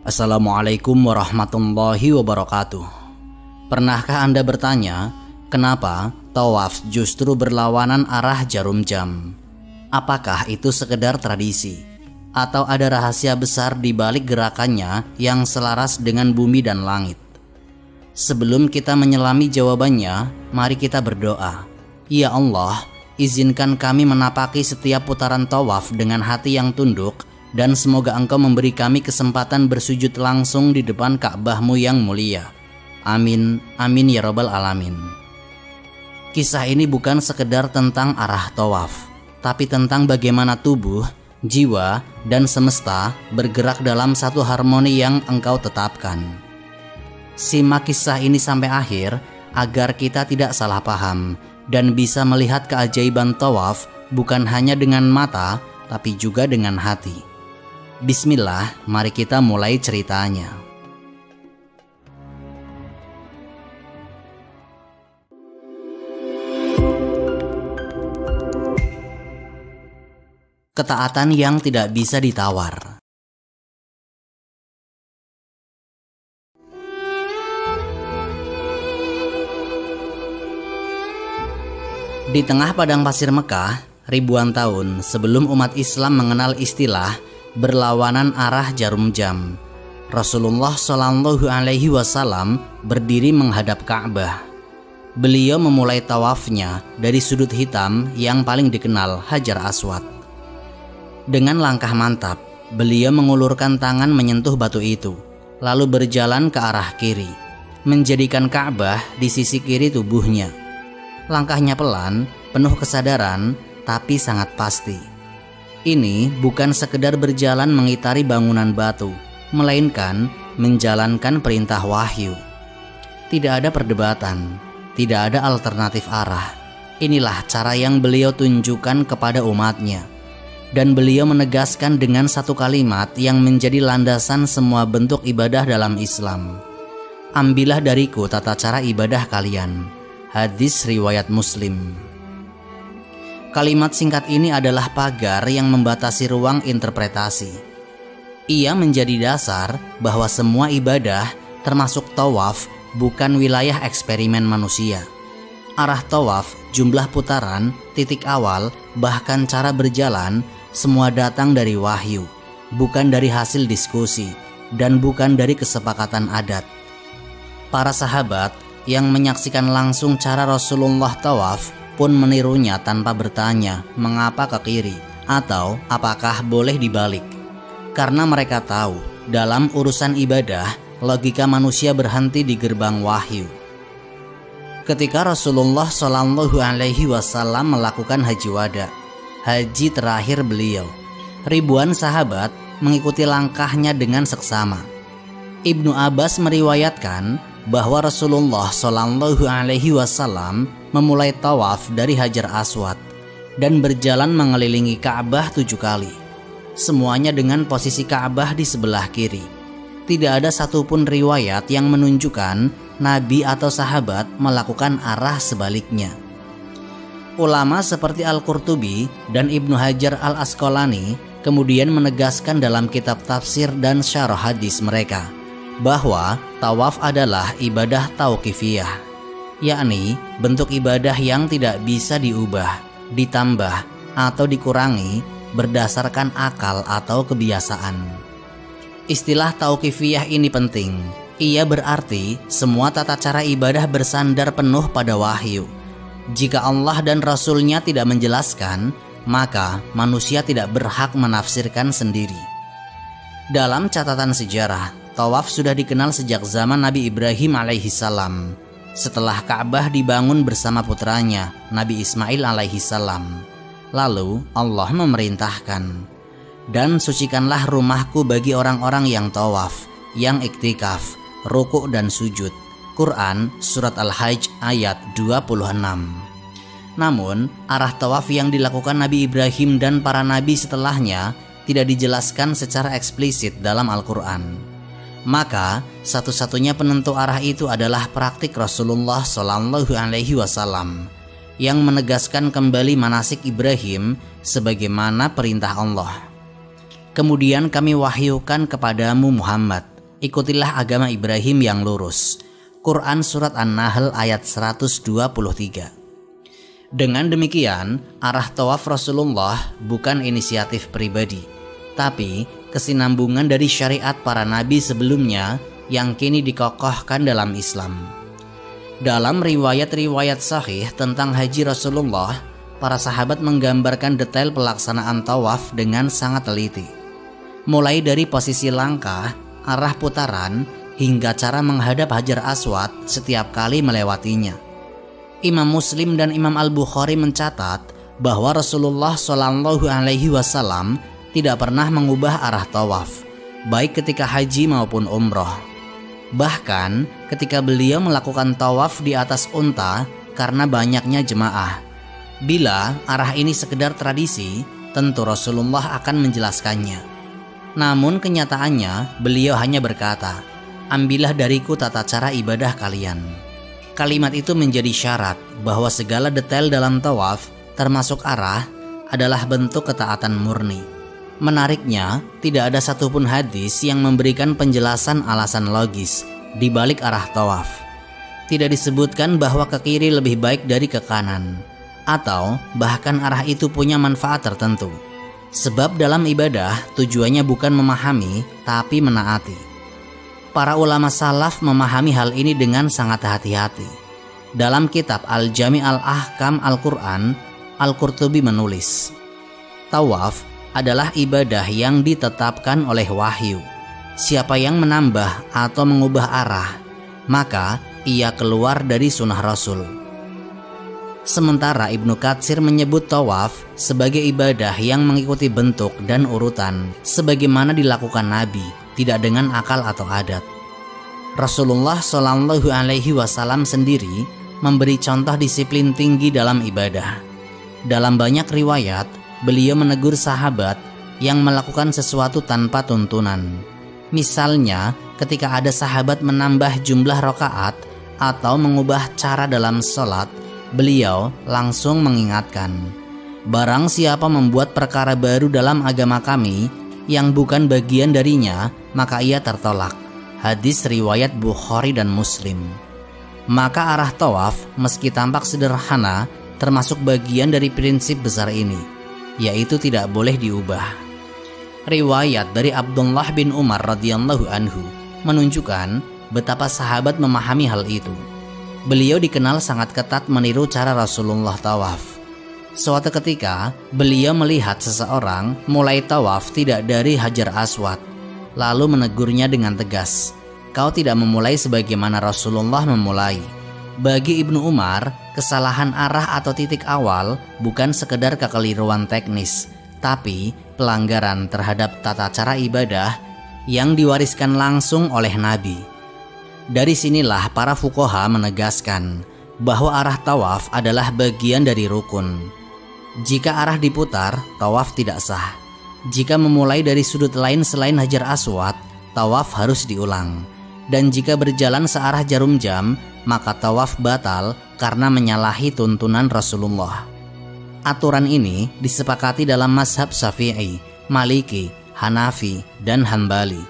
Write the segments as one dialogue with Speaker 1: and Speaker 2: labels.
Speaker 1: Assalamualaikum warahmatullahi wabarakatuh. Pernahkah Anda bertanya, kenapa tawaf justru berlawanan arah jarum jam? Apakah itu sekedar tradisi? Atau ada rahasia besar di balik gerakannya yang selaras dengan bumi dan langit? Sebelum kita menyelami jawabannya, mari kita berdoa. Ya Allah, izinkan kami menapaki setiap putaran tawaf dengan hati yang tunduk, dan semoga Engkau memberi kami kesempatan bersujud langsung di depan Ka'bah-Mu yang mulia. Amin, amin ya rabbal alamin. Kisah ini bukan sekedar tentang arah tawaf, tapi tentang bagaimana tubuh, jiwa, dan semesta bergerak dalam satu harmoni yang Engkau tetapkan. Simak kisah ini sampai akhir agar kita tidak salah paham dan bisa melihat keajaiban tawaf bukan hanya dengan mata, tapi juga dengan hati. Bismillah, mari kita mulai ceritanya. Ketaatan yang tidak bisa ditawar. Di tengah padang pasir Mekah, ribuan tahun sebelum umat Islam mengenal istilah berlawanan arah jarum jam, Rasulullah Shallallahu Alaihi Wasallam berdiri menghadap Ka'bah. Beliau memulai tawafnya dari sudut hitam yang paling dikenal, Hajar Aswad. Dengan langkah mantap, beliau mengulurkan tangan menyentuh batu itu, lalu berjalan ke arah kiri, menjadikan Ka'bah di sisi kiri tubuhnya. Langkahnya pelan, penuh kesadaran, tapi sangat pasti. Ini bukan sekedar berjalan mengitari bangunan batu, melainkan menjalankan perintah wahyu. Tidak ada perdebatan, tidak ada alternatif arah. Inilah cara yang beliau tunjukkan kepada umatnya. Dan beliau menegaskan dengan satu kalimat yang menjadi landasan semua bentuk ibadah dalam Islam. Ambillah dariku tata cara ibadah kalian. Hadis riwayat Muslim. Kalimat singkat ini adalah pagar yang membatasi ruang interpretasi. Ia menjadi dasar bahwa semua ibadah, termasuk tawaf, bukan wilayah eksperimen manusia. Arah tawaf, jumlah putaran, titik awal, bahkan cara berjalan, semua datang dari wahyu, bukan dari hasil diskusi, dan bukan dari kesepakatan adat. Para sahabat yang menyaksikan langsung cara Rasulullah tawaf pun menirunya tanpa bertanya mengapa ke kiri atau apakah boleh dibalik. Karena mereka tahu dalam urusan ibadah, logika manusia berhenti di gerbang wahyu. Ketika Rasulullah Shallallahu Alaihi Wasallam melakukan haji wada, haji terakhir beliau, ribuan sahabat mengikuti langkahnya dengan seksama. Ibnu Abbas meriwayatkan bahwa Rasulullah Shallallahu Alaihi Wasallam memulai tawaf dari Hajar Aswad dan berjalan mengelilingi Ka'bah 7 kali. Semuanya dengan posisi Ka'bah di sebelah kiri. Tidak ada satupun riwayat yang menunjukkan Nabi atau sahabat melakukan arah sebaliknya. Ulama seperti Al-Qurtubi dan Ibnu Hajar Al-Asqalani kemudian menegaskan dalam kitab tafsir dan syarah hadis mereka bahwa tawaf adalah ibadah tauqifiyah, yakni bentuk ibadah yang tidak bisa diubah, ditambah, atau dikurangi berdasarkan akal atau kebiasaan. Istilah tauqifiyah ini penting. Ia berarti semua tata cara ibadah bersandar penuh pada wahyu. Jika Allah dan Rasul-Nya tidak menjelaskan, maka manusia tidak berhak menafsirkan sendiri. Dalam catatan sejarah, tawaf sudah dikenal sejak zaman Nabi Ibrahim alaihissalam. Setelah Ka'bah dibangun bersama putranya, Nabi Ismail alaihissalam. Lalu Allah memerintahkan, dan sucikanlah rumahku bagi orang-orang yang tawaf, yang iktikaf, rukuk dan sujud. Quran Surat Al-Hajj ayat 26. Namun, arah tawaf yang dilakukan Nabi Ibrahim dan para nabi setelahnya tidak dijelaskan secara eksplisit dalam Al-Quran. Maka, satu-satunya penentu arah itu adalah praktik Rasulullah Shallallahu Alaihi Wasallam yang menegaskan kembali manasik Ibrahim sebagaimana perintah Allah. Kemudian kami wahyukan kepadamu Muhammad, ikutilah agama Ibrahim yang lurus. Quran Surat An-Nahl ayat 123. Dengan demikian, arah tawaf Rasulullah bukan inisiatif pribadi, tapi kesinambungan dari syariat para nabi sebelumnya yang kini dikokohkan dalam Islam. Dalam riwayat-riwayat sahih tentang haji Rasulullah, para sahabat menggambarkan detail pelaksanaan tawaf dengan sangat teliti. Mulai dari posisi langkah, arah putaran, hingga cara menghadap Hajar Aswad setiap kali melewatinya. Imam Muslim dan Imam Al-Bukhari mencatat bahwa Rasulullah Shallallahu Alaihi Wasallam tidak pernah mengubah arah tawaf, baik ketika haji maupun umroh. Bahkan ketika beliau melakukan tawaf di atas unta karena banyaknya jemaah. Bila arah ini sekedar tradisi, tentu Rasulullah akan menjelaskannya. Namun kenyataannya beliau hanya berkata, "Ambillah dariku tata cara ibadah kalian." Kalimat itu menjadi syarat bahwa segala detail dalam tawaf, termasuk arah, adalah bentuk ketaatan murni. Menariknya, tidak ada satupun hadis yang memberikan penjelasan alasan logis di balik arah tawaf. Tidak disebutkan bahwa ke kiri lebih baik dari ke kanan, atau bahkan arah itu punya manfaat tertentu. Sebab dalam ibadah tujuannya bukan memahami, tapi menaati. Para ulama salaf memahami hal ini dengan sangat hati-hati. Dalam kitab Al-Jami' Al-Ahkam Al-Quran, Al-Qurtubi menulis, tawaf adalah ibadah yang ditetapkan oleh wahyu. Siapa yang menambah atau mengubah arah, maka ia keluar dari sunnah Rasul. Sementara Ibnu Katsir menyebut tawaf sebagai ibadah yang mengikuti bentuk dan urutan sebagaimana dilakukan Nabi, tidak dengan akal atau adat. Rasulullah Shallallahu Alaihi Wasallam sendiri memberi contoh disiplin tinggi dalam ibadah. Dalam banyak riwayat, beliau menegur sahabat yang melakukan sesuatu tanpa tuntunan. Misalnya, ketika ada sahabat menambah jumlah rakaat atau mengubah cara dalam sholat, beliau langsung mengingatkan, "Barang siapa membuat perkara baru dalam agama kami yang bukan bagian darinya, maka ia tertolak." Hadis riwayat Bukhari dan Muslim. Maka arah tawaf meski tampak sederhana termasuk bagian dari prinsip besar ini, yaitu tidak boleh diubah. Riwayat dari Abdullah bin Umar radhiyallahu anhu menunjukkan betapa sahabat memahami hal itu. Beliau dikenal sangat ketat meniru cara Rasulullah tawaf. Suatu ketika, beliau melihat seseorang mulai tawaf tidak dari Hajar Aswad, lalu menegurnya dengan tegas, "Kau tidak memulai sebagaimana Rasulullah memulai." Bagi Ibnu Umar, kesalahan arah atau titik awal bukan sekedar kekeliruan teknis, tapi pelanggaran terhadap tata cara ibadah yang diwariskan langsung oleh Nabi. Dari sinilah para fuqaha menegaskan bahwa arah tawaf adalah bagian dari rukun. Jika arah diputar, tawaf tidak sah. Jika memulai dari sudut lain selain Hajar Aswad, tawaf harus diulang. Dan jika berjalan searah jarum jam, maka tawaf batal karena menyalahi tuntunan Rasulullah. Aturan ini disepakati dalam mazhab Syafi'i, Maliki, Hanafi, dan Hambali.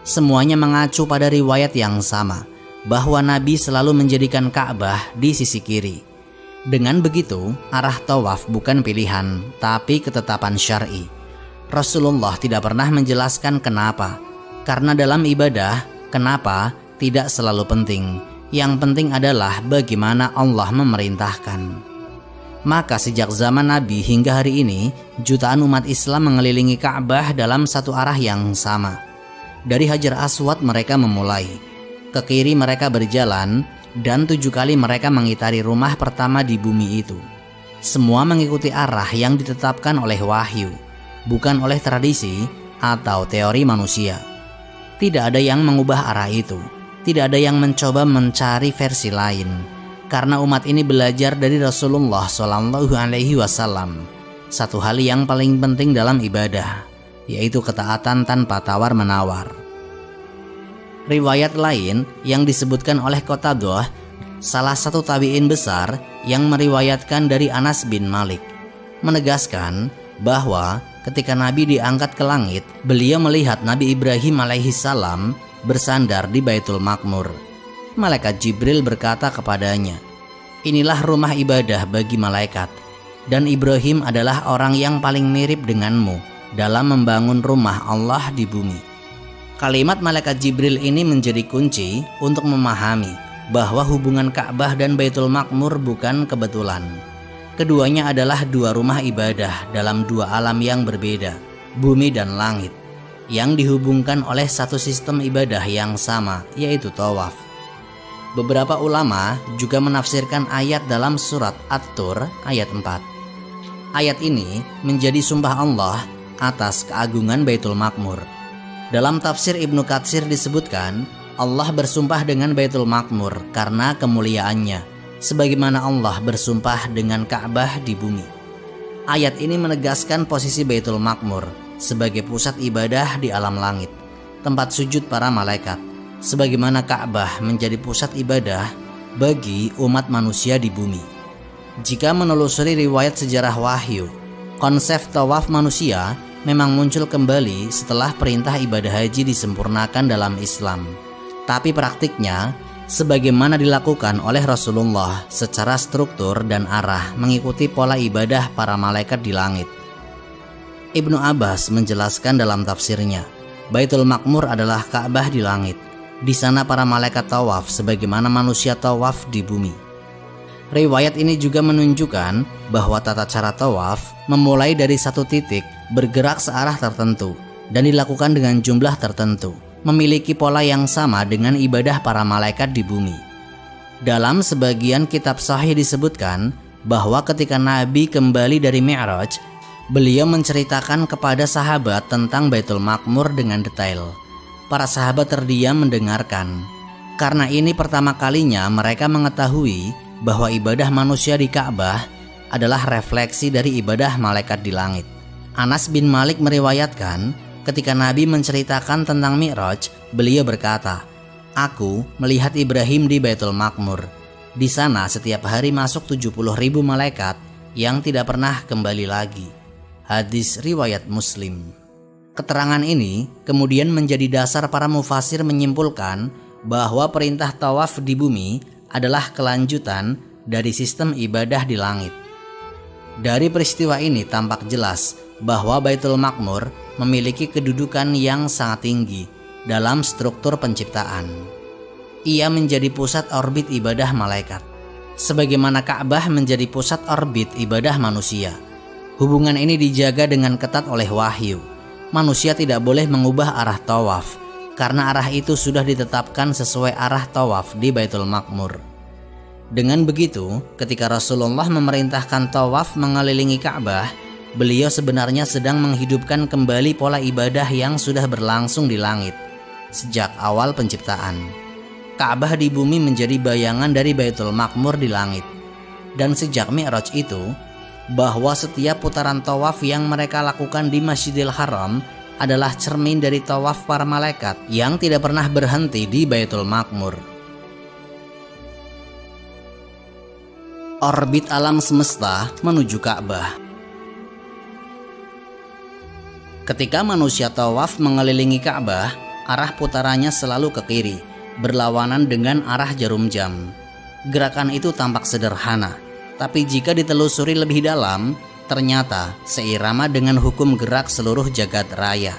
Speaker 1: Semuanya mengacu pada riwayat yang sama, bahwa Nabi selalu menjadikan Ka'bah di sisi kiri. Dengan begitu, arah tawaf bukan pilihan, tapi ketetapan syar'i. Rasulullah tidak pernah menjelaskan kenapa, karena dalam ibadah, kenapa tidak selalu penting. Yang penting adalah bagaimana Allah memerintahkan. Maka sejak zaman Nabi hingga hari ini, jutaan umat Islam mengelilingi Ka'bah dalam satu arah yang sama. Dari Hajar Aswad mereka memulai, ke kiri mereka berjalan, dan 7 kali mereka mengitari rumah pertama di bumi itu. Semua mengikuti arah yang ditetapkan oleh wahyu, bukan oleh tradisi atau teori manusia. Tidak ada yang mengubah arah itu, tidak ada yang mencoba mencari versi lain, karena umat ini belajar dari Rasulullah Shallallahu Alaihi Wasallam satu hal yang paling penting dalam ibadah, yaitu ketaatan tanpa tawar-menawar. Riwayat lain yang disebutkan oleh Qatadah, salah satu tabi'in besar yang meriwayatkan dari Anas bin Malik, menegaskan bahwa ketika Nabi diangkat ke langit, beliau melihat Nabi Ibrahim alaihi salam bersandar di Baitul Maqmur. Malaikat Jibril berkata kepadanya, "Inilah rumah ibadah bagi malaikat, dan Ibrahim adalah orang yang paling mirip denganmu dalam membangun rumah Allah di bumi." Kalimat malaikat Jibril ini menjadi kunci untuk memahami bahwa hubungan Ka'bah dan Baitul Maqmur bukan kebetulan. Keduanya adalah dua rumah ibadah dalam dua alam yang berbeda, bumi dan langit, yang dihubungkan oleh satu sistem ibadah yang sama, yaitu tawaf. Beberapa ulama juga menafsirkan ayat dalam surat At-Tur ayat 4. Ayat ini menjadi sumpah Allah atas keagungan Baitul Maqmur. Dalam tafsir Ibnu Katsir disebutkan, Allah bersumpah dengan Baitul Maqmur karena kemuliaannya, sebagaimana Allah bersumpah dengan Ka'bah di bumi. Ayat ini menegaskan posisi Baitul Maqmur sebagai pusat ibadah di alam langit, tempat sujud para malaikat, sebagaimana Ka'bah menjadi pusat ibadah bagi umat manusia di bumi. Jika menelusuri riwayat sejarah wahyu, konsep tawaf manusia memang muncul kembali setelah perintah ibadah haji disempurnakan dalam Islam. Tapi praktiknya, sebagaimana dilakukan oleh Rasulullah secara struktur dan arah mengikuti pola ibadah para malaikat di langit. Ibnu Abbas menjelaskan dalam tafsirnya, Baitul Maqmur adalah Ka'bah di langit. Di sana para malaikat tawaf sebagaimana manusia tawaf di bumi. Riwayat ini juga menunjukkan bahwa tata cara tawaf memulai dari satu titik bergerak searah tertentu dan dilakukan dengan jumlah tertentu, memiliki pola yang sama dengan ibadah para malaikat di bumi. Dalam sebagian kitab sahih disebutkan bahwa ketika Nabi kembali dari Mi'raj, beliau menceritakan kepada sahabat tentang Baitul Maqmur dengan detail. Para sahabat terdiam mendengarkan, karena ini pertama kalinya mereka mengetahui bahwa ibadah manusia di Ka'bah adalah refleksi dari ibadah malaikat di langit. Anas bin Malik meriwayatkan, ketika Nabi menceritakan tentang Mi'raj, beliau berkata, "Aku melihat Ibrahim di Baitul Maqmur. Di sana setiap hari masuk 70.000 malaikat yang tidak pernah kembali lagi." Hadis riwayat Muslim. Keterangan ini kemudian menjadi dasar para mufasir menyimpulkan bahwa perintah tawaf di bumi adalah kelanjutan dari sistem ibadah di langit. Dari peristiwa ini tampak jelas bahwa Baitul Maqmur memiliki kedudukan yang sangat tinggi dalam struktur penciptaan. Ia menjadi pusat orbit ibadah malaikat, sebagaimana Ka'bah menjadi pusat orbit ibadah manusia. Hubungan ini dijaga dengan ketat oleh wahyu. Manusia tidak boleh mengubah arah tawaf, karena arah itu sudah ditetapkan sesuai arah tawaf di Baitul Maqmur. Dengan begitu, ketika Rasulullah memerintahkan tawaf mengelilingi Ka'bah, beliau sebenarnya sedang menghidupkan kembali pola ibadah yang sudah berlangsung di langit sejak awal penciptaan. Ka'bah di bumi menjadi bayangan dari Baitul Maqmur di langit. Dan sejak Mi'raj itu, bahwa setiap putaran tawaf yang mereka lakukan di Masjidil Haram adalah cermin dari tawaf para malaikat yang tidak pernah berhenti di Baitul Maqmur. Orbit alam semesta menuju Ka'bah. Ketika manusia tawaf mengelilingi Ka'bah, arah putarannya selalu ke kiri, berlawanan dengan arah jarum jam. Gerakan itu tampak sederhana, tapi jika ditelusuri lebih dalam, ternyata seirama dengan hukum gerak seluruh jagat raya.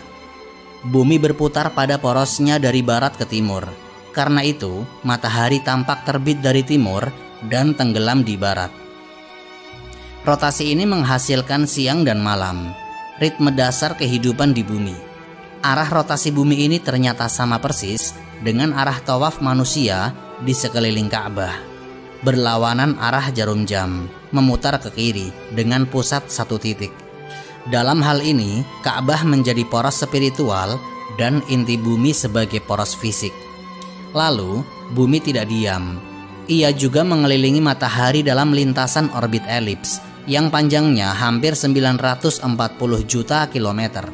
Speaker 1: Bumi berputar pada porosnya dari barat ke timur. Karena itu, matahari tampak terbit dari timur dan tenggelam di barat. Rotasi ini menghasilkan siang dan malam, ritme dasar kehidupan di bumi. Arah rotasi bumi ini ternyata sama persis dengan arah tawaf manusia di sekeliling Ka'bah, berlawanan arah jarum jam, memutar ke kiri dengan pusat satu titik. Dalam hal ini, Ka'bah menjadi poros spiritual dan inti bumi sebagai poros fisik. Lalu, bumi tidak diam. Ia juga mengelilingi matahari dalam lintasan orbit elips yang panjangnya hampir 940 juta kilometer.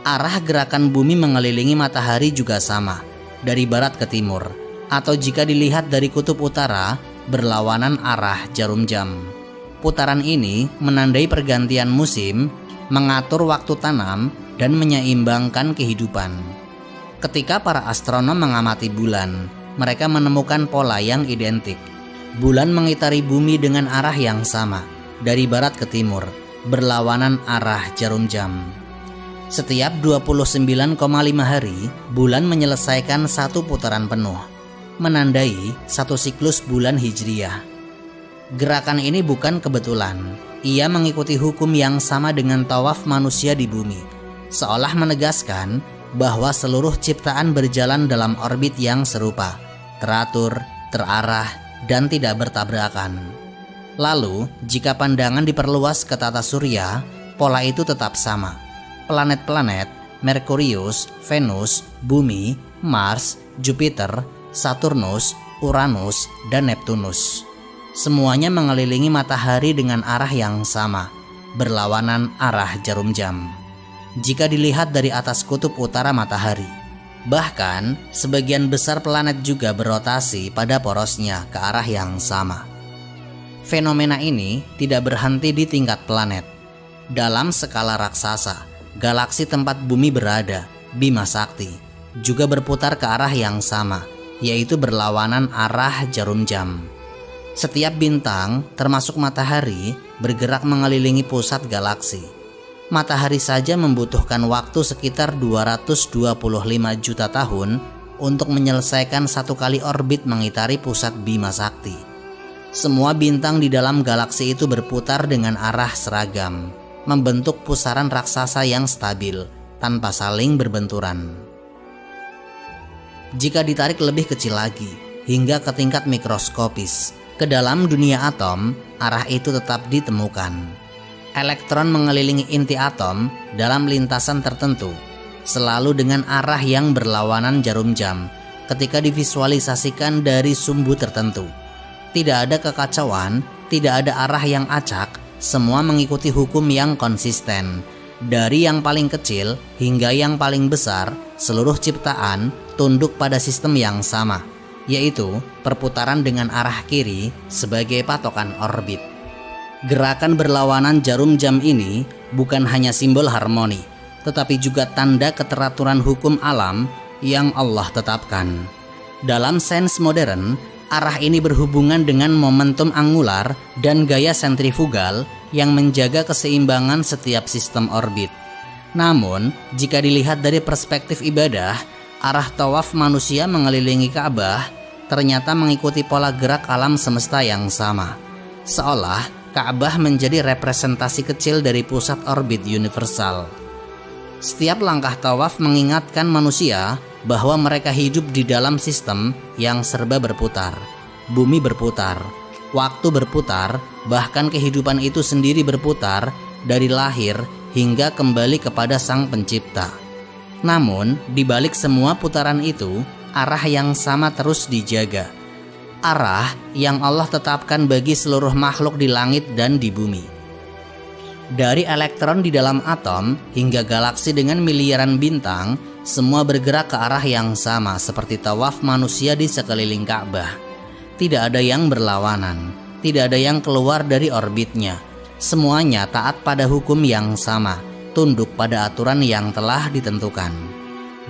Speaker 1: Arah gerakan bumi mengelilingi matahari juga sama, dari barat ke timur, atau jika dilihat dari kutub utara, berlawanan arah jarum jam. Putaran ini menandai pergantian musim, mengatur waktu tanam, dan menyeimbangkan kehidupan. Ketika para astronom mengamati bulan, mereka menemukan pola yang identik. Bulan mengitari bumi dengan arah yang sama, dari barat ke timur, berlawanan arah jarum jam. Setiap 29,5 hari, bulan menyelesaikan satu putaran penuh, menandai satu siklus bulan hijriyah. Gerakan ini bukan kebetulan, ia mengikuti hukum yang sama dengan tawaf manusia di bumi, seolah menegaskan bahwa seluruh ciptaan berjalan dalam orbit yang serupa, teratur, terarah, dan tidak bertabrakan. Lalu, jika pandangan diperluas ke tata surya, pola itu tetap sama. Planet-planet, Merkurius, Venus, Bumi, Mars, Jupiter, Saturnus, Uranus, dan Neptunus. Semuanya mengelilingi matahari dengan arah yang sama, berlawanan arah jarum jam. Jika dilihat dari atas kutub utara matahari, bahkan sebagian besar planet juga berotasi pada porosnya ke arah yang sama. Fenomena ini tidak berhenti di tingkat planet. Dalam skala raksasa, galaksi tempat bumi berada, Bima Sakti, juga berputar ke arah yang sama, yaitu berlawanan arah jarum jam. Setiap bintang, termasuk matahari, bergerak mengelilingi pusat galaksi. Matahari saja membutuhkan waktu sekitar 225 juta tahun untuk menyelesaikan satu kali orbit mengitari pusat Bima Sakti. Semua bintang di dalam galaksi itu berputar dengan arah seragam, membentuk pusaran raksasa yang stabil, tanpa saling berbenturan. Jika ditarik lebih kecil lagi, hingga ke tingkat mikroskopis, ke dalam dunia atom, arah itu tetap ditemukan. Elektron mengelilingi inti atom dalam lintasan tertentu, selalu dengan arah yang berlawanan jarum jam ketika divisualisasikan dari sumbu tertentu. Tidak ada kekacauan, tidak ada arah yang acak, semua mengikuti hukum yang konsisten. Dari yang paling kecil hingga yang paling besar, seluruh ciptaan tunduk pada sistem yang sama, yaitu perputaran dengan arah kiri sebagai patokan orbit. Gerakan berlawanan jarum jam ini bukan hanya simbol harmoni, tetapi juga tanda keteraturan hukum alam yang Allah tetapkan. Dalam sains modern, arah ini berhubungan dengan momentum angular dan gaya sentrifugal yang menjaga keseimbangan setiap sistem orbit. Namun, jika dilihat dari perspektif ibadah, arah tawaf manusia mengelilingi Ka'bah ternyata mengikuti pola gerak alam semesta yang sama. Seolah Ka'bah menjadi representasi kecil dari pusat orbit universal. Setiap langkah tawaf mengingatkan manusia bahwa mereka hidup di dalam sistem yang serba berputar. Bumi berputar, waktu berputar, bahkan kehidupan itu sendiri berputar dari lahir hingga kembali kepada Sang Pencipta. Namun, di balik semua putaran itu, arah yang sama terus dijaga. Arah yang Allah tetapkan bagi seluruh makhluk di langit dan di bumi. Dari elektron di dalam atom hingga galaksi dengan miliaran bintang, semua bergerak ke arah yang sama seperti tawaf manusia di sekeliling Ka'bah. Tidak ada yang berlawanan, tidak ada yang keluar dari orbitnya. Semuanya taat pada hukum yang sama, tunduk pada aturan yang telah ditentukan.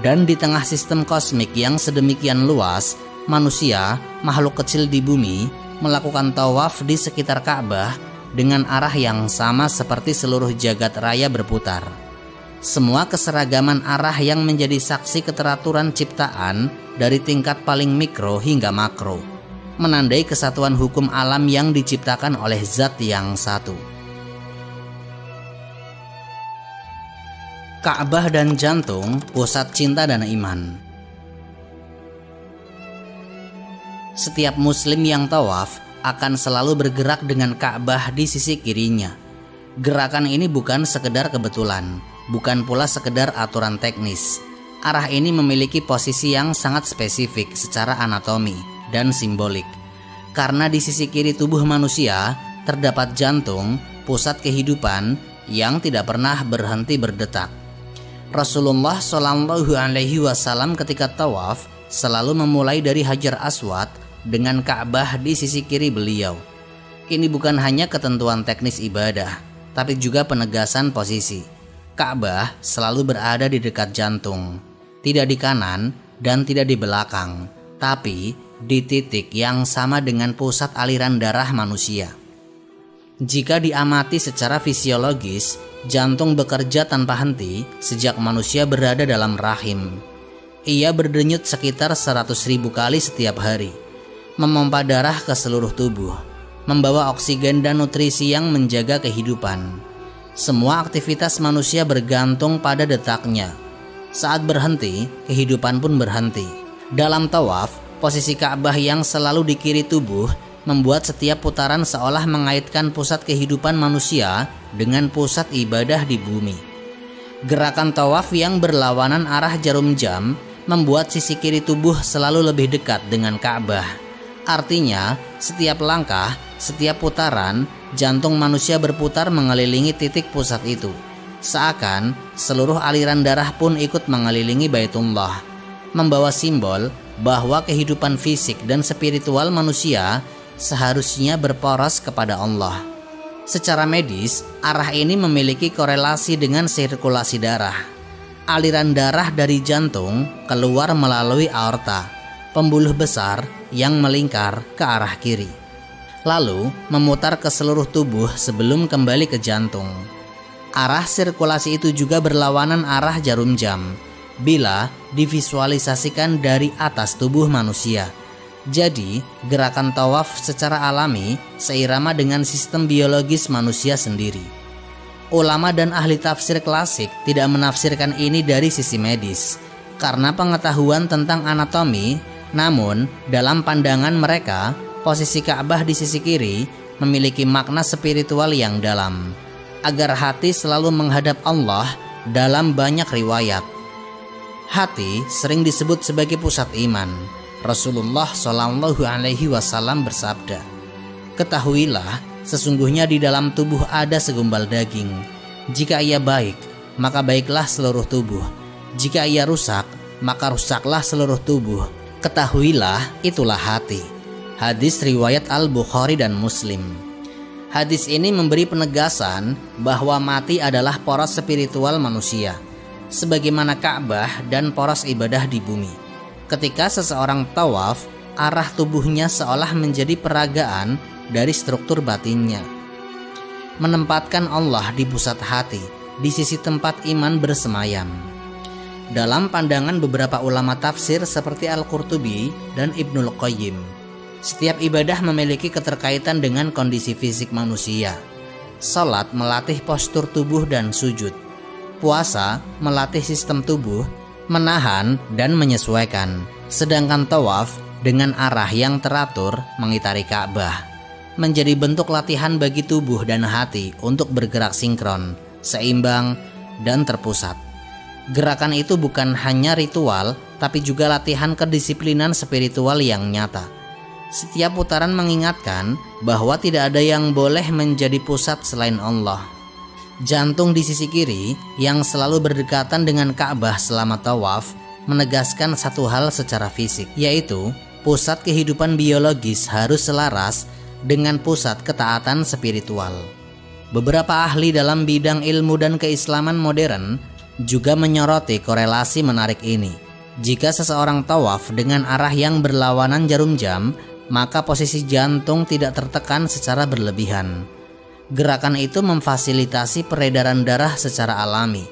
Speaker 1: Dan di tengah sistem kosmik yang sedemikian luas, manusia, makhluk kecil di bumi, melakukan tawaf di sekitar Ka'bah dengan arah yang sama seperti seluruh jagat raya berputar. Semua keseragaman arah yang menjadi saksi keteraturan ciptaan dari tingkat paling mikro hingga makro, menandai kesatuan hukum alam yang diciptakan oleh Zat yang satu. Ka'bah dan jantung, pusat cinta dan iman. Setiap muslim yang tawaf akan selalu bergerak dengan Ka'bah di sisi kirinya. Gerakan ini bukan sekedar kebetulan, bukan pula sekedar aturan teknis. Arah ini memiliki posisi yang sangat spesifik secara anatomi dan simbolik. Karena di sisi kiri tubuh manusia terdapat jantung, pusat kehidupan yang tidak pernah berhenti berdetak. Rasulullah SAW ketika tawaf selalu memulai dari Hajar Aswad dengan Ka'bah di sisi kiri beliau. Ini bukan hanya ketentuan teknis ibadah, tapi juga penegasan posisi. Ka'bah selalu berada di dekat jantung. tidak di kanan dan tidak di belakang, tapi di titik yang sama dengan pusat aliran darah manusia. Jika diamati secara fisiologis, jantung bekerja tanpa henti sejak manusia berada dalam rahim. Ia berdenyut sekitar 100.000 kali setiap hari, memompa darah ke seluruh tubuh, membawa oksigen dan nutrisi yang menjaga kehidupan. Semua aktivitas manusia bergantung pada detaknya. Saat berhenti, kehidupan pun berhenti. Dalam tawaf, posisi Ka'bah yang selalu di kiri tubuh membuat setiap putaran seolah mengaitkan pusat kehidupan manusia dengan pusat ibadah di bumi. Gerakan tawaf yang berlawanan arah jarum jam membuat sisi kiri tubuh selalu lebih dekat dengan Ka'bah. Artinya, setiap langkah, setiap putaran, jantung manusia berputar mengelilingi titik pusat itu. Seakan seluruh aliran darah pun ikut mengelilingi Baitullah, membawa simbol bahwa kehidupan fisik dan spiritual manusia seharusnya berporos kepada Allah. Secara medis, arah ini memiliki korelasi dengan sirkulasi darah. Aliran darah dari jantung keluar melalui aorta, pembuluh besar yang melingkar ke arah kiri, lalu memutar ke seluruh tubuh sebelum kembali ke jantung. Arah sirkulasi itu juga berlawanan arah jarum jam bila divisualisasikan dari atas tubuh manusia. Jadi, gerakan tawaf secara alami seirama dengan sistem biologis manusia sendiri. Ulama dan ahli tafsir klasik tidak menafsirkan ini dari sisi medis karena pengetahuan tentang anatomi. Namun, dalam pandangan mereka, posisi Ka'bah di sisi kiri memiliki makna spiritual yang dalam, agar hati selalu menghadap Allah. Dalam banyak riwayat, hati sering disebut sebagai pusat iman. Rasulullah Shallallahu Alaihi Wasallam bersabda, "Ketahuilah, sesungguhnya di dalam tubuh ada segumpal daging. Jika ia baik, maka baiklah seluruh tubuh. Jika ia rusak, maka rusaklah seluruh tubuh. Ketahuilah, itulah hati." Hadis riwayat Al-Bukhari dan Muslim. Hadis ini memberi penegasan bahwa mati adalah poros spiritual manusia, sebagaimana Ka'bah dan poros ibadah di bumi. Ketika seseorang tawaf, arah tubuhnya seolah menjadi peragaan dari struktur batinnya, menempatkan Allah di pusat hati, di sisi tempat iman bersemayam. Dalam pandangan beberapa ulama tafsir seperti Al-Qurtubi dan Ibnul Qayyim, setiap ibadah memiliki keterkaitan dengan kondisi fisik manusia. Salat melatih postur tubuh dan sujud. Puasa melatih sistem tubuh, menahan dan menyesuaikan. Sedangkan tawaf dengan arah yang teratur mengitari Ka'bah menjadi bentuk latihan bagi tubuh dan hati untuk bergerak sinkron, seimbang, dan terpusat. Gerakan itu bukan hanya ritual, tapi juga latihan kedisiplinan spiritual yang nyata. Setiap putaran mengingatkan bahwa tidak ada yang boleh menjadi pusat selain Allah. Jantung di sisi kiri yang selalu berdekatan dengan Ka'bah selama tawaf menegaskan satu hal secara fisik, yaitu pusat kehidupan biologis harus selaras dengan pusat ketaatan spiritual. Beberapa ahli dalam bidang ilmu dan keislaman modern juga menyoroti korelasi menarik ini. Jika seseorang tawaf dengan arah yang berlawanan jarum jam, maka posisi jantung tidak tertekan secara berlebihan. Gerakan itu memfasilitasi peredaran darah secara alami,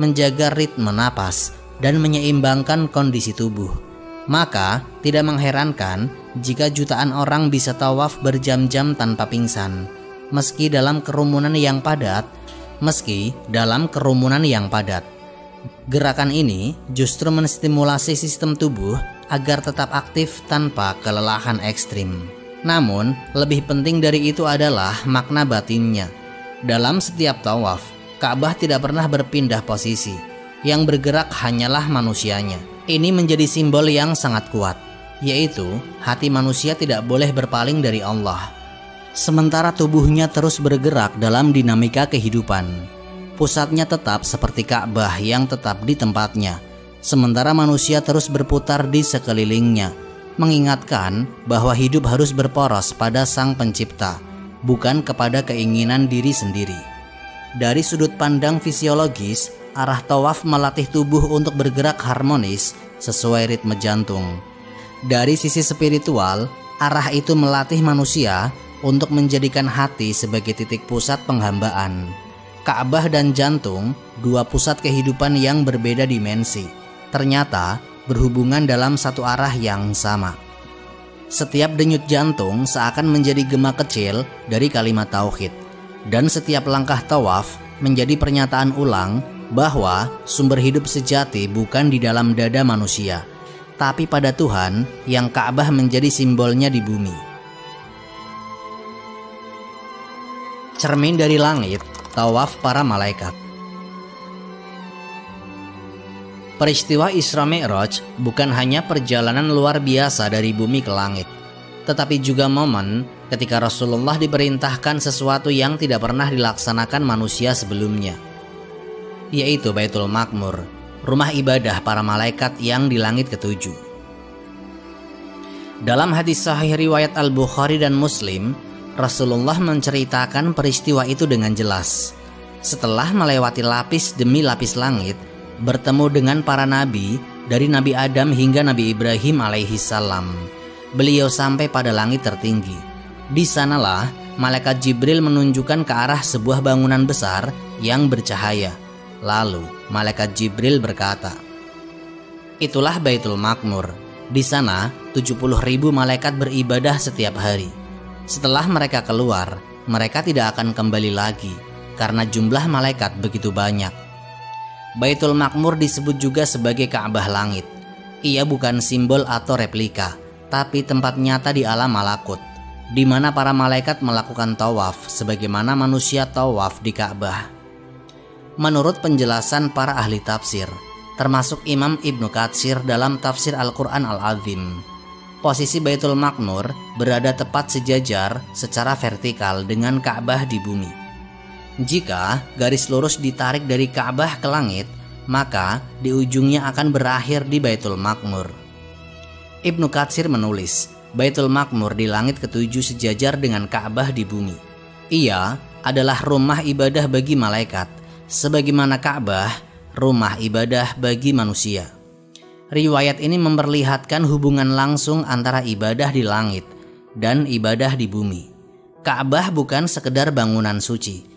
Speaker 1: menjaga ritme napas, dan menyeimbangkan kondisi tubuh. Maka tidak mengherankan jika jutaan orang bisa tawaf berjam-jam tanpa pingsan, meski dalam kerumunan yang padat. Gerakan ini justru menstimulasi sistem tubuh agar tetap aktif tanpa kelelahan ekstrim. Namun, lebih penting dari itu adalah makna batinnya. Dalam setiap tawaf, Ka'bah tidak pernah berpindah posisi. Yang bergerak hanyalah manusianya. Ini menjadi simbol yang sangat kuat, yaitu hati manusia tidak boleh berpaling dari Allah, sementara tubuhnya terus bergerak dalam dinamika kehidupan. Pusatnya tetap seperti Ka'bah yang tetap di tempatnya, sementara manusia terus berputar di sekelilingnya, mengingatkan bahwa hidup harus berporos pada Sang Pencipta, bukan kepada keinginan diri sendiri. Dari sudut pandang fisiologis, arah tawaf melatih tubuh untuk bergerak harmonis sesuai ritme jantung. Dari sisi spiritual, arah itu melatih manusia untuk menjadikan hati sebagai titik pusat penghambaan. Ka'bah dan jantung, dua pusat kehidupan yang berbeda dimensi, ternyata berhubungan dalam satu arah yang sama. Setiap denyut jantung seakan menjadi gema kecil dari kalimat tauhid, dan setiap langkah tawaf menjadi pernyataan ulang bahwa sumber hidup sejati bukan di dalam dada manusia, tapi pada Tuhan yang Ka'bah menjadi simbolnya di bumi. Cermin dari langit, tawaf para malaikat. Peristiwa Isra Mi'raj bukan hanya perjalanan luar biasa dari bumi ke langit, tetapi juga momen ketika Rasulullah diperintahkan sesuatu yang tidak pernah dilaksanakan manusia sebelumnya, yaitu Baitul Ma'mur, rumah ibadah para malaikat yang di langit ketujuh. Dalam hadis sahih riwayat Al-Bukhari dan Muslim, Rasulullah menceritakan peristiwa itu dengan jelas. Setelah melewati lapis demi lapis langit, bertemu dengan para nabi dari Nabi Adam hingga Nabi Ibrahim alaihi salam, beliau sampai pada langit tertinggi. Di sanalah malaikat Jibril menunjukkan ke arah sebuah bangunan besar yang bercahaya. Lalu malaikat Jibril berkata, "Itulah Baitul Ma'mur. Di sana 70.000 malaikat beribadah setiap hari. Setelah mereka keluar, mereka tidak akan kembali lagi karena jumlah malaikat begitu banyak." Baitul Ma'mur disebut juga sebagai Ka'bah langit. Ia bukan simbol atau replika, tapi tempat nyata di alam malakut, di mana para malaikat melakukan tawaf sebagaimana manusia tawaf di Ka'bah. Menurut penjelasan para ahli tafsir, termasuk Imam Ibnu Katsir dalam tafsir Al-Quran Al-Azim, posisi Baitul Ma'mur berada tepat sejajar secara vertikal dengan Ka'bah di bumi. Jika garis lurus ditarik dari Ka'bah ke langit, maka di ujungnya akan berakhir di Baitul Ma'mur. Ibnu Katsir menulis, Baitul Ma'mur di langit ketujuh sejajar dengan Ka'bah di bumi. Ia adalah rumah ibadah bagi malaikat, sebagaimana Ka'bah rumah ibadah bagi manusia. Riwayat ini memperlihatkan hubungan langsung antara ibadah di langit dan ibadah di bumi. Ka'bah bukan sekedar bangunan suci,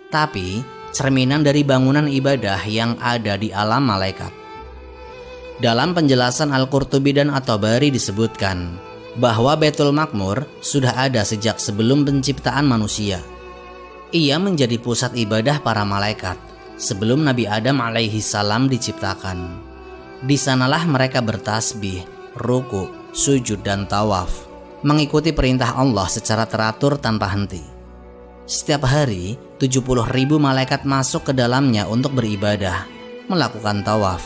Speaker 1: tapi cerminan dari bangunan ibadah yang ada di alam malaikat. Dalam penjelasan Al-Qurtubi dan At-Tabari disebutkan bahwa Baitul Ma'mur sudah ada sejak sebelum penciptaan manusia. Ia menjadi pusat ibadah para malaikat sebelum Nabi Adam alaihi salam diciptakan. Di sanalah mereka bertasbih, ruku, sujud dan tawaf, mengikuti perintah Allah secara teratur tanpa henti. Setiap hari 70.000 malaikat masuk ke dalamnya untuk beribadah, melakukan tawaf,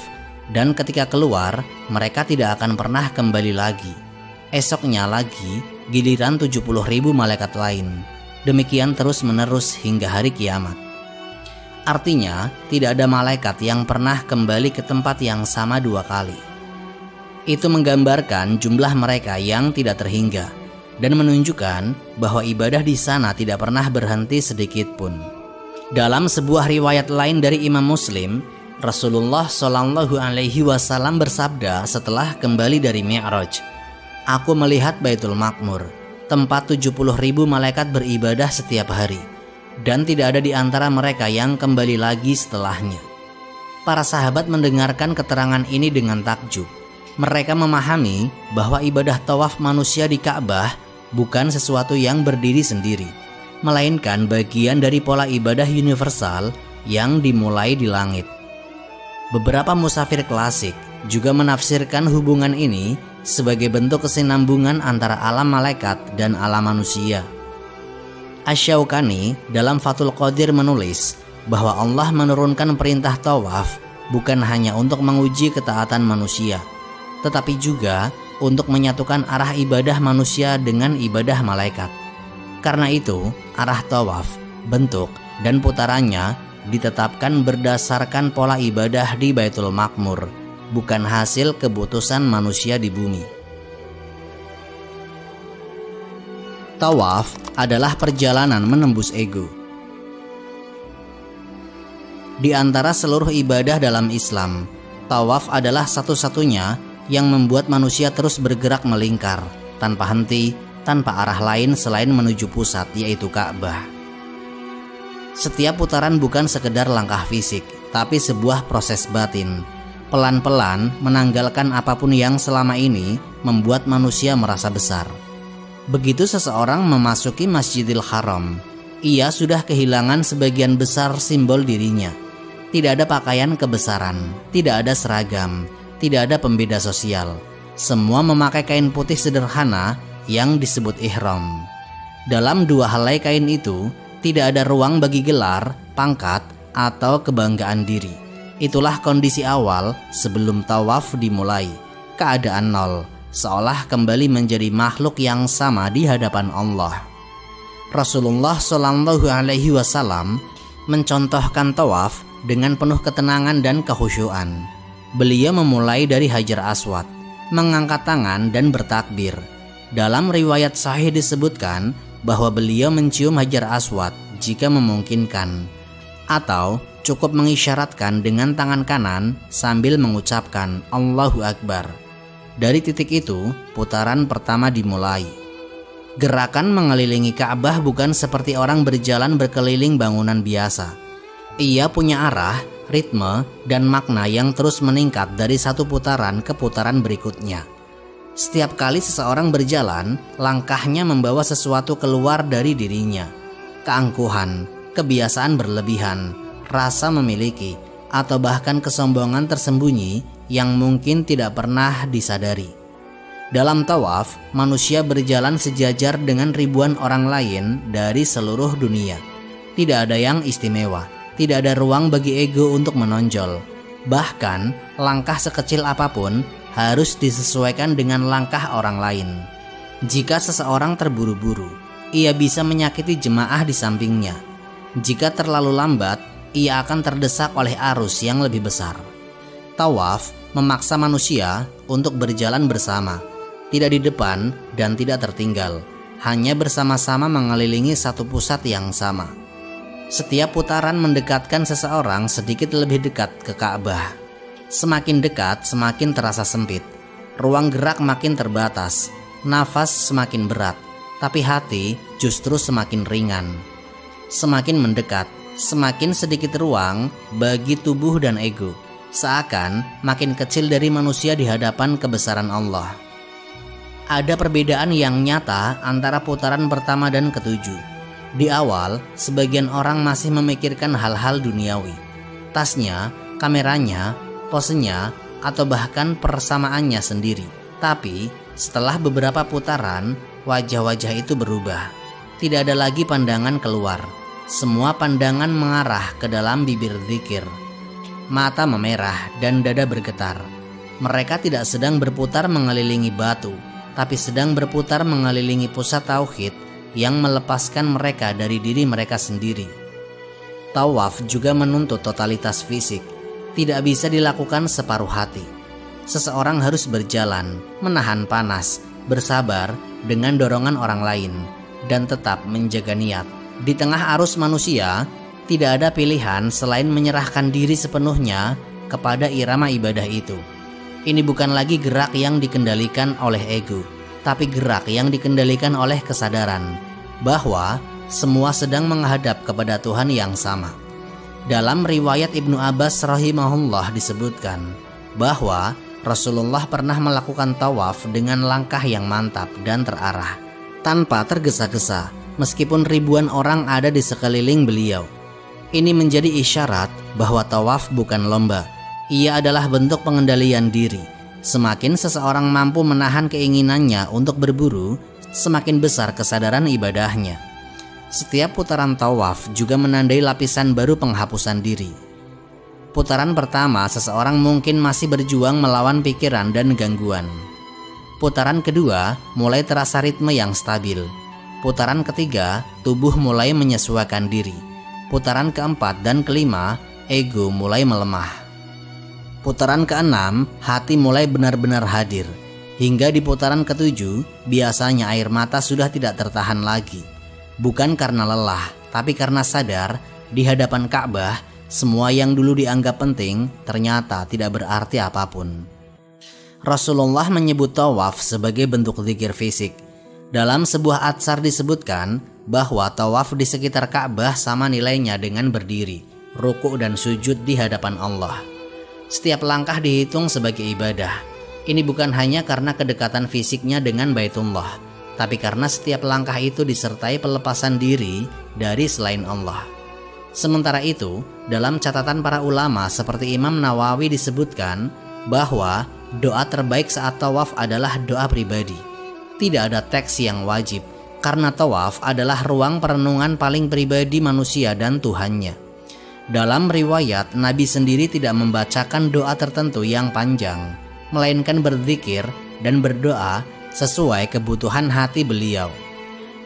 Speaker 1: dan ketika keluar mereka tidak akan pernah kembali lagi. Esoknya lagi giliran 70.000 malaikat lain. Demikian terus menerus hingga hari kiamat. Artinya tidak ada malaikat yang pernah kembali ke tempat yang sama dua kali. Itu menggambarkan jumlah mereka yang tidak terhingga dan menunjukkan bahwa ibadah di sana tidak pernah berhenti sedikit pun. Dalam sebuah riwayat lain dari Imam Muslim, Rasulullah Shallallahu Alaihi Wasallam bersabda setelah kembali dari Mi'raj, "Aku melihat Baitul Ma'mur, tempat 70.000 malaikat beribadah setiap hari, dan tidak ada di antara mereka yang kembali lagi setelahnya." Para sahabat mendengarkan keterangan ini dengan takjub. Mereka memahami bahwa ibadah tawaf manusia di Ka'bah bukan sesuatu yang berdiri sendiri, melainkan bagian dari pola ibadah universal yang dimulai di langit. Beberapa musafir klasik juga menafsirkan hubungan ini sebagai bentuk kesinambungan antara alam malaikat dan alam manusia. Asy-Syaukani dalam Fathul Qadir menulis bahwa Allah menurunkan perintah tawaf bukan hanya untuk menguji ketaatan manusia, tetapi juga untuk menyatukan arah ibadah manusia dengan ibadah malaikat. Karena itu, arah tawaf, bentuk, dan putarannya ditetapkan berdasarkan pola ibadah di Baitul Ma'mur, bukan hasil keputusan manusia di bumi. Tawaf adalah perjalanan menembus ego. Di antara seluruh ibadah dalam Islam, tawaf adalah satu-satunya yang membuat manusia terus bergerak melingkar, tanpa henti, tanpa arah lain selain menuju pusat, yaitu Ka'bah. Setiap putaran bukan sekedar langkah fisik, tapi sebuah proses batin. Pelan-pelan menanggalkan apapun yang selama ini membuat manusia merasa besar. Begitu seseorang memasuki Masjidil Haram, ia sudah kehilangan sebagian besar simbol dirinya. Tidak ada pakaian kebesaran, tidak ada seragam, tidak ada pembeda sosial. Semua memakai kain putih sederhana yang disebut ihram. Dalam dua helai kain itu, tidak ada ruang bagi gelar, pangkat, atau kebanggaan diri. Itulah kondisi awal sebelum tawaf dimulai. Keadaan nol, seolah kembali menjadi makhluk yang sama di hadapan Allah. Rasulullah Shallallahu Alaihi Wasallam mencontohkan tawaf dengan penuh ketenangan dan kekhusyuan. Beliau memulai dari Hajar Aswad, mengangkat tangan dan bertakbir. Dalam riwayat sahih disebutkan bahwa beliau mencium Hajar Aswad jika memungkinkan, atau cukup mengisyaratkan dengan tangan kanan sambil mengucapkan Allahu Akbar. Dari titik itu, putaran pertama dimulai. Gerakan mengelilingi Ka'bah bukan seperti orang berjalan berkeliling bangunan biasa. Ia punya arah, ritme, dan makna yang terus meningkat dari satu putaran ke putaran berikutnya. Setiap kali seseorang berjalan, langkahnya membawa sesuatu keluar dari dirinya. Keangkuhan, kebiasaan berlebihan, rasa memiliki, atau bahkan kesombongan tersembunyi yang mungkin tidak pernah disadari. Dalam tawaf, manusia berjalan sejajar dengan ribuan orang lain dari seluruh dunia. Tidak ada yang istimewa, tidak ada ruang bagi ego untuk menonjol. Bahkan, langkah sekecil apapun harus disesuaikan dengan langkah orang lain. Jika seseorang terburu-buru, ia bisa menyakiti jemaah di sampingnya. Jika terlalu lambat, ia akan terdesak oleh arus yang lebih besar. Tawaf memaksa manusia untuk berjalan bersama, tidak di depan dan tidak tertinggal, hanya bersama-sama mengelilingi satu pusat yang sama. Setiap putaran mendekatkan seseorang sedikit lebih dekat ke Ka'bah. Semakin dekat, semakin terasa sempit. Ruang gerak makin terbatas, nafas semakin berat, tapi hati justru semakin ringan. Semakin mendekat, semakin sedikit ruang bagi tubuh dan ego, seakan makin kecil dari manusia di hadapan kebesaran Allah. Ada perbedaan yang nyata antara putaran pertama dan ketujuh. Di awal, sebagian orang masih memikirkan hal-hal duniawi, tasnya, kameranya, posenya, atau bahkan persamaannya sendiri. Tapi setelah beberapa putaran, wajah-wajah itu berubah. Tidak ada lagi pandangan keluar. Semua pandangan mengarah ke dalam bibir zikir. Mata memerah dan dada bergetar. Mereka tidak sedang berputar mengelilingi batu, tapi sedang berputar mengelilingi pusat tauhid yang melepaskan mereka dari diri mereka sendiri. Tawaf juga menuntut totalitas fisik. Tidak bisa dilakukan separuh hati. Seseorang harus berjalan, menahan panas, bersabar dengan dorongan orang lain, dan tetap menjaga niat. Di tengah arus manusia, tidak ada pilihan selain menyerahkan diri sepenuhnya kepada irama ibadah itu. Ini bukan lagi gerak yang dikendalikan oleh ego, tapi gerak yang dikendalikan oleh kesadaran bahwa semua sedang menghadap kepada Tuhan yang sama. Dalam riwayat Ibnu Abbas rahimahullah disebutkan bahwa Rasulullah pernah melakukan tawaf dengan langkah yang mantap dan terarah, tanpa tergesa-gesa, meskipun ribuan orang ada di sekeliling beliau. Ini menjadi isyarat bahwa tawaf bukan lomba. Ia adalah bentuk pengendalian diri. Semakin seseorang mampu menahan keinginannya untuk berburu, semakin besar kesadaran ibadahnya. Setiap putaran tawaf juga menandai lapisan baru penghapusan diri. Putaran pertama, seseorang mungkin masih berjuang melawan pikiran dan gangguan. Putaran kedua, mulai terasa ritme yang stabil. Putaran ketiga, tubuh mulai menyesuaikan diri. Putaran keempat dan kelima, ego mulai melemah. Putaran keenam, hati mulai benar-benar hadir. Hingga di putaran ketujuh, biasanya air mata sudah tidak tertahan lagi. Bukan karena lelah, tapi karena sadar di hadapan Ka'bah, Semua yang dulu dianggap penting ternyata tidak berarti apapun. Rasulullah menyebut tawaf sebagai bentuk zikir fisik. Dalam sebuah atsar disebutkan bahwa tawaf di sekitar Ka'bah sama nilainya dengan berdiri, ruku dan sujud di hadapan Allah. Setiap langkah dihitung sebagai ibadah. Ini bukan hanya karena kedekatan fisiknya dengan Baitullah, tapi karena setiap langkah itu disertai pelepasan diri dari selain Allah. Sementara itu, dalam catatan para ulama seperti Imam Nawawi disebutkan bahwa doa terbaik saat tawaf adalah doa pribadi. Tidak ada teks yang wajib, karena tawaf adalah ruang perenungan paling pribadi manusia dan Tuhannya. Dalam riwayat, Nabi sendiri tidak membacakan doa tertentu yang panjang, melainkan berzikir dan berdoa sesuai kebutuhan hati beliau.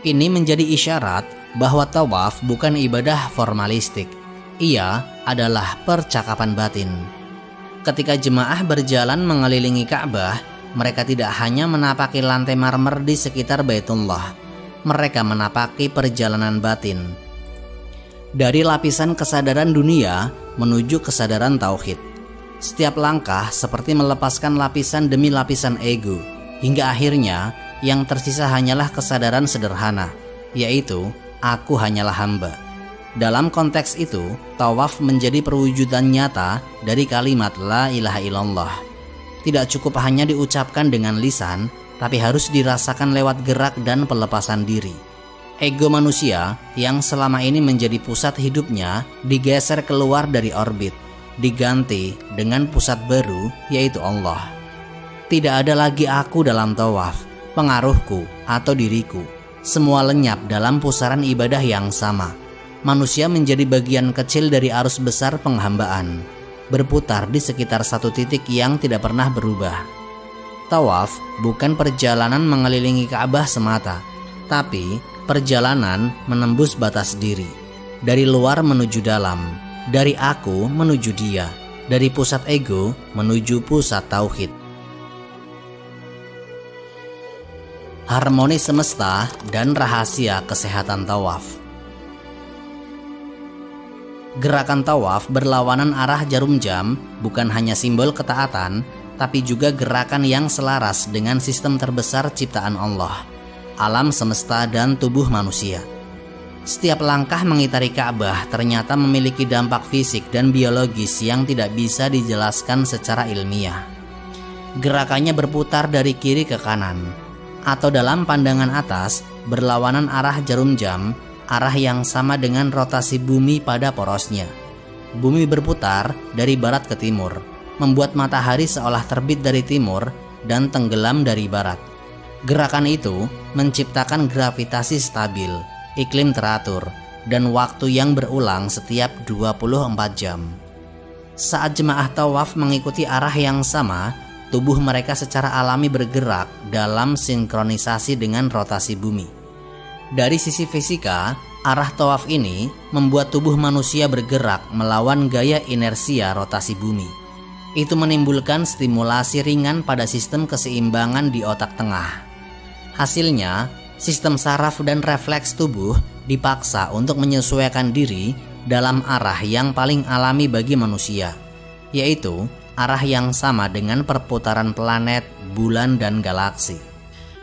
Speaker 1: Ini menjadi isyarat bahwa tawaf bukan ibadah formalistik. Ia adalah percakapan batin. Ketika jemaah berjalan mengelilingi Ka'bah, mereka tidak hanya menapaki lantai marmer di sekitar Baitullah. Mereka menapaki perjalanan batin. Dari lapisan kesadaran dunia menuju kesadaran tauhid. Setiap langkah seperti melepaskan lapisan demi lapisan ego, hingga akhirnya yang tersisa hanyalah kesadaran sederhana, yaitu aku hanyalah hamba. Dalam konteks itu, tawaf menjadi perwujudan nyata dari kalimat la ilaha illallah. Tidak cukup hanya diucapkan dengan lisan, tapi harus dirasakan lewat gerak dan pelepasan diri. Ego manusia yang selama ini menjadi pusat hidupnya digeser keluar dari orbit, diganti dengan pusat baru, yaitu Allah. Tidak ada lagi aku dalam tawaf, pengaruhku atau diriku. Semua lenyap dalam pusaran ibadah yang sama. Manusia menjadi bagian kecil dari arus besar penghambaan, berputar di sekitar satu titik yang tidak pernah berubah. Tawaf bukan perjalanan mengelilingi Ka'bah semata, tapi perjalanan menembus batas diri. Dari luar menuju dalam, dari aku menuju dia, dari pusat ego menuju pusat tauhid. Harmoni semesta dan rahasia kesehatan tawaf. Gerakan tawaf berlawanan arah jarum jam bukan hanya simbol ketaatan, tapi juga gerakan yang selaras dengan sistem terbesar ciptaan Allah, alam semesta dan tubuh manusia. Setiap langkah mengitari Ka'bah ternyata memiliki dampak fisik dan biologis yang tidak bisa dijelaskan secara ilmiah. Gerakannya berputar dari kiri ke kanan, atau dalam pandangan atas berlawanan arah jarum jam, arah yang sama dengan rotasi bumi pada porosnya. Bumi berputar dari barat ke timur, membuat matahari seolah terbit dari timur dan tenggelam dari barat. Gerakan itu menciptakan gravitasi stabil, iklim teratur, dan waktu yang berulang setiap 24 jam. Saat jemaah tawaf mengikuti arah yang sama, tubuh mereka secara alami bergerak dalam sinkronisasi dengan rotasi bumi. Dari sisi fisika, arah tawaf ini membuat tubuh manusia bergerak melawan gaya inersia rotasi bumi. Itu menimbulkan stimulasi ringan pada sistem keseimbangan di otak tengah. Hasilnya, sistem saraf dan refleks tubuh dipaksa untuk menyesuaikan diri dalam arah yang paling alami bagi manusia, yaitu arah yang sama dengan perputaran planet, bulan, dan galaksi.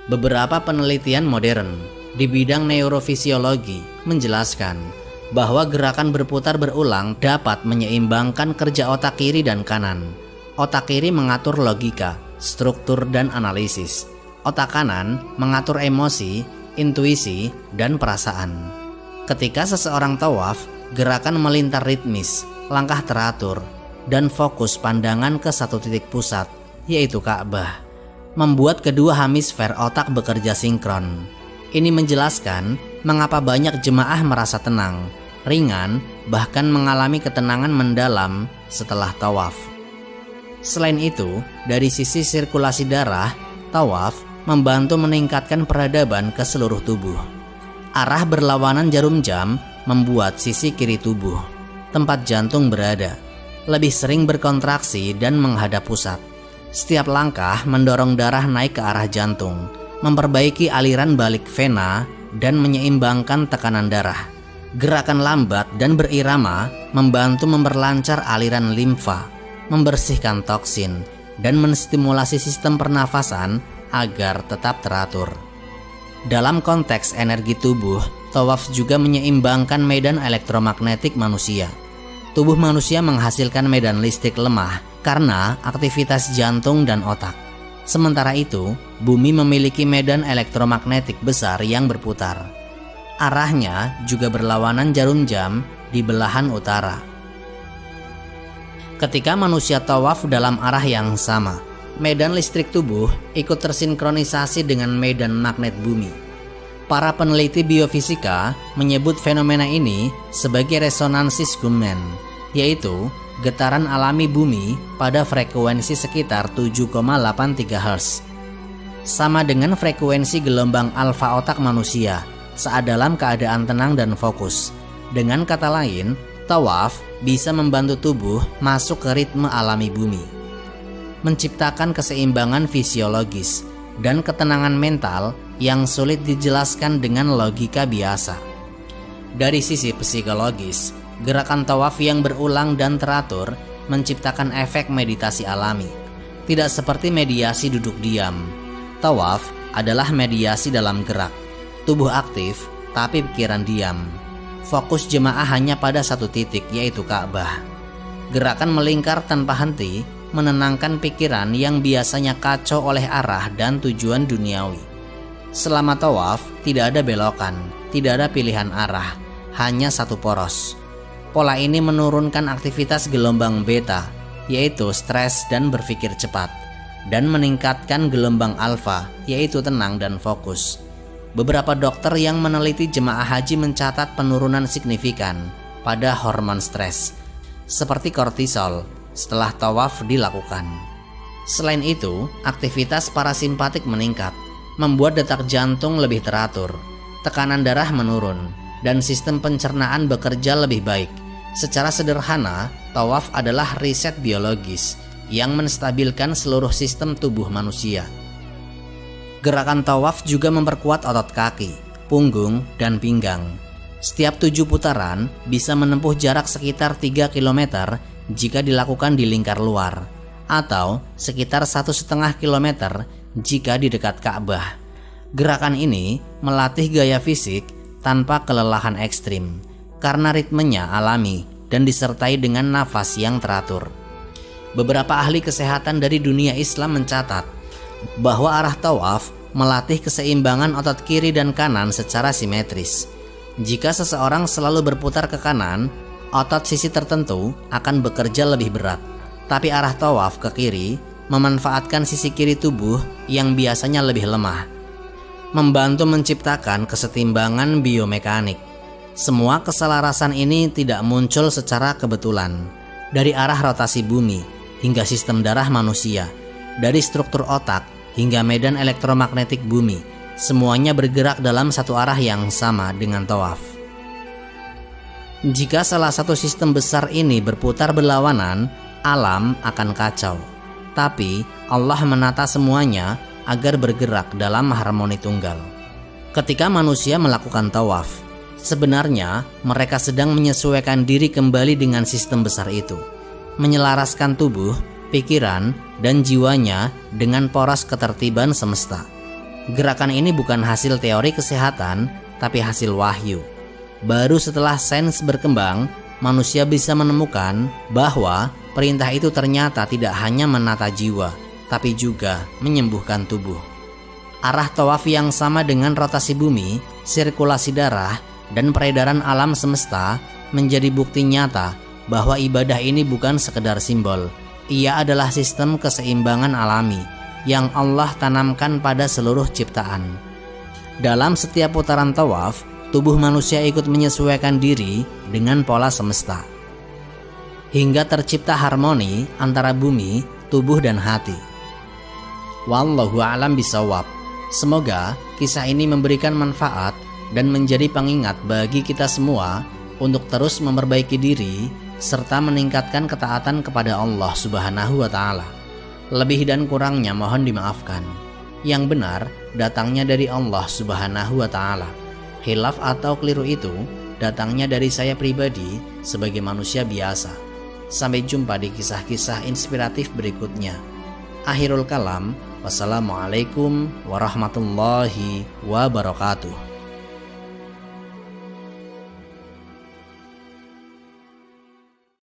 Speaker 1: Beberapa penelitian modern di bidang neurofisiologi menjelaskan bahwa gerakan berputar berulang dapat menyeimbangkan kerja otak kiri dan kanan. Otak kiri mengatur logika, struktur, dan analisis. Otak kanan mengatur emosi, intuisi, dan perasaan. Ketika seseorang tawaf, gerakan melintar ritmis, langkah teratur, dan fokus pandangan ke satu titik pusat, yaitu Ka'bah, membuat kedua hemisfer otak bekerja sinkron. Ini menjelaskan mengapa banyak jemaah merasa tenang, ringan, bahkan mengalami ketenangan mendalam setelah tawaf. Selain itu, dari sisi sirkulasi darah, tawaf membantu meningkatkan peradaban ke seluruh tubuh. Arah berlawanan jarum jam membuat sisi kiri tubuh, tempat jantung berada, lebih sering berkontraksi dan menghadap pusat. Setiap langkah mendorong darah naik ke arah jantung, memperbaiki aliran balik vena, dan menyeimbangkan tekanan darah. Gerakan lambat dan berirama membantu memperlancar aliran limfa, membersihkan toksin, dan menstimulasi sistem pernafasan agar tetap teratur. Dalam konteks energi tubuh, tawaf juga menyeimbangkan medan elektromagnetik manusia. Tubuh manusia menghasilkan medan listrik lemah karena aktivitas jantung dan otak. Sementara itu, bumi memiliki medan elektromagnetik besar yang berputar. Arahnya juga berlawanan jarum jam di belahan utara. Ketika manusia tawaf dalam arah yang sama, medan listrik tubuh ikut tersinkronisasi dengan medan magnet bumi. Para peneliti biofisika menyebut fenomena ini sebagai resonansi Schumann, yaitu getaran alami bumi pada frekuensi sekitar 7,83 Hz. Sama dengan frekuensi gelombang alfa otak manusia saat dalam keadaan tenang dan fokus. Dengan kata lain, tawaf bisa membantu tubuh masuk ke ritme alami bumi, menciptakan keseimbangan fisiologis dan ketenangan mental yang sulit dijelaskan dengan logika biasa. Dari sisi psikologis, gerakan tawaf yang berulang dan teratur menciptakan efek meditasi alami. Tidak seperti mediasi duduk diam, tawaf adalah mediasi dalam gerak. Tubuh aktif, tapi pikiran diam. Fokus jemaah hanya pada satu titik, yaitu Ka'bah. Gerakan melingkar tanpa henti menenangkan pikiran yang biasanya kacau oleh arah dan tujuan duniawi. Selama tawaf, tidak ada belokan, tidak ada pilihan arah, hanya satu poros. Pola ini menurunkan aktivitas gelombang beta, yaitu stres dan berpikir cepat, dan meningkatkan gelombang alfa, yaitu tenang dan fokus. Beberapa dokter yang meneliti jemaah haji mencatat penurunan signifikan pada hormon stres, seperti kortisol, setelah tawaf dilakukan. Selain itu, aktivitas parasimpatik meningkat, membuat detak jantung lebih teratur, tekanan darah menurun, dan sistem pencernaan bekerja lebih baik. Secara sederhana, tawaf adalah riset biologis yang menstabilkan seluruh sistem tubuh manusia. Gerakan tawaf juga memperkuat otot kaki, punggung, dan pinggang. Setiap 7 putaran bisa menempuh jarak sekitar 3 km jika dilakukan di lingkar luar, atau sekitar 1,5 km jika di dekat Ka'bah. Gerakan ini melatih gaya fisik tanpa kelelahan ekstrim, karena ritmenya alami dan disertai dengan nafas yang teratur. Beberapa ahli kesehatan dari dunia Islam mencatat bahwa arah tawaf melatih keseimbangan otot kiri dan kanan secara simetris. Jika seseorang selalu berputar ke kanan, otot sisi tertentu akan bekerja lebih berat. Tapi arah tawaf ke kiri memanfaatkan sisi kiri tubuh yang biasanya lebih lemah, membantu menciptakan kesetimbangan biomekanik. Semua keselarasan ini tidak muncul secara kebetulan. Dari arah rotasi bumi hingga sistem darah manusia, dari struktur otak hingga medan elektromagnetik bumi, semuanya bergerak dalam satu arah yang sama dengan tawaf. Jika salah satu sistem besar ini berputar berlawanan, alam akan kacau. Tapi Allah menata semuanya agar bergerak dalam harmoni tunggal. Ketika manusia melakukan tawaf, sebenarnya mereka sedang menyesuaikan diri kembali dengan sistem besar itu, menyelaraskan tubuh, pikiran, dan jiwanya dengan poros ketertiban semesta. Gerakan ini bukan hasil teori kesehatan, tapi hasil wahyu. Baru setelah sains berkembang, manusia bisa menemukan bahwa perintah itu ternyata tidak hanya menata jiwa, tapi juga menyembuhkan tubuh. Arah tawaf yang sama dengan rotasi bumi, sirkulasi darah, dan peredaran alam semesta menjadi bukti nyata bahwa ibadah ini bukan sekedar simbol. Ia adalah sistem keseimbangan alami yang Allah tanamkan pada seluruh ciptaan. Dalam setiap putaran tawaf, tubuh manusia ikut menyesuaikan diri dengan pola semesta, hingga tercipta harmoni antara bumi, tubuh, dan hati. Wallahu a'lam bishawab. Semoga kisah ini memberikan manfaat dan menjadi pengingat bagi kita semua untuk terus memperbaiki diri serta meningkatkan ketaatan kepada Allah Subhanahu wa Ta'ala. Lebih dan kurangnya mohon dimaafkan. Yang benar datangnya dari Allah Subhanahu wa Ta'ala. Khilaf atau keliru itu datangnya dari saya pribadi sebagai manusia biasa. Sampai jumpa di kisah-kisah inspiratif berikutnya. Akhirul kalam, wassalamualaikum warahmatullahi wabarakatuh.